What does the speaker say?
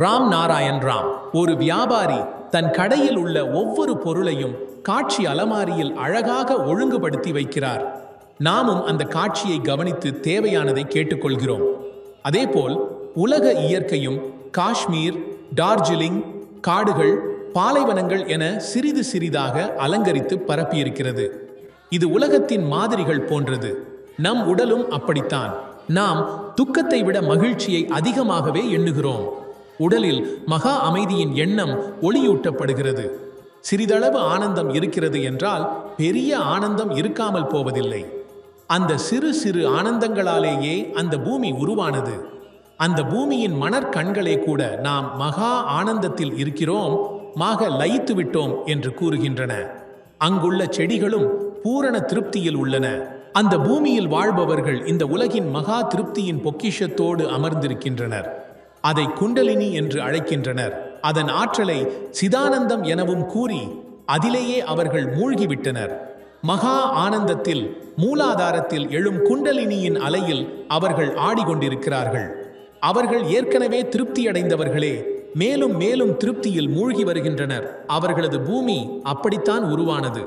ராம் நாராயண் ராம் ஒரு வியாபாரி தன் கடையில் உள்ள ஒவ்வொரு பொருளையும் காட்சி அலமாரியில் அழகாக ஒழுங்குபடுத்தி வைக்கிறார். நாமும் அந்த காட்சியை கவனித்து தேவையானதை கேட்டுக்கொள்கிறோம். அதேபோல் உலக இயற்கையும் காஷ்மீர், டார்ஜிலிங், காடுகள், பாலைவனங்கள் என சிறிது சிறிதாக அலங்கரித்து பரப்பியிருக்கிறது. இது உலகத்தின் மாதிரிகள் போன்றது. நம் உடலும் அப்படித்தான். நாம் துக்கத்தை விட மகிழ்ச்சியை அதிகமாகவே எண்ணுகிறோம். உடலில் மகா அமைதியின் எண்ணம் ஒளியூட்டப்படுகிறது. சிறிதளவு ஆனந்தம் இருக்கிறது என்றால் பெரிய ஆனந்தம் இருக்காமல் போவதில்லை. அந்த சிறு சிறு ஆனந்தங்களாலேயே அந்த பூமி உருவானது. அந்த பூமியின் மணற்கண்களே கூட நாம் மகா ஆனந்தத்தில் இருக்கிறோம், மாக லயித்து விட்டோம் என்று கூறுகின்றன. அங்குள்ள செடிகளும் பூரண திருப்தியில் உள்ளன. அந்த பூமியில் வாழ்பவர்கள் இந்த உலகின் மகா திருப்தியின் பொக்கிஷத்தோடு அமர்ந்திருக்கின்றனர். அதை குண்டலினி என்று அழைக்கின்றனர். அதன் ஆற்றலை சிதானந்தம் எனவும் கூறி அதிலேயே அவர்கள் மூழ்கிவிட்டனர். மகா ஆனந்தத்தில், மூலாதாரத்தில் எழும் குண்டலினியின் அலையில் அவர்கள் ஆடிக்கொண்டிருக்கிறார்கள். அவர்கள் ஏற்கனவே திருப்தியடைந்தவர்களே மேலும் மேலும் திருப்தியில் மூழ்கி வருகின்றனர். அவர்களது பூமி அப்படித்தான் உருவானது.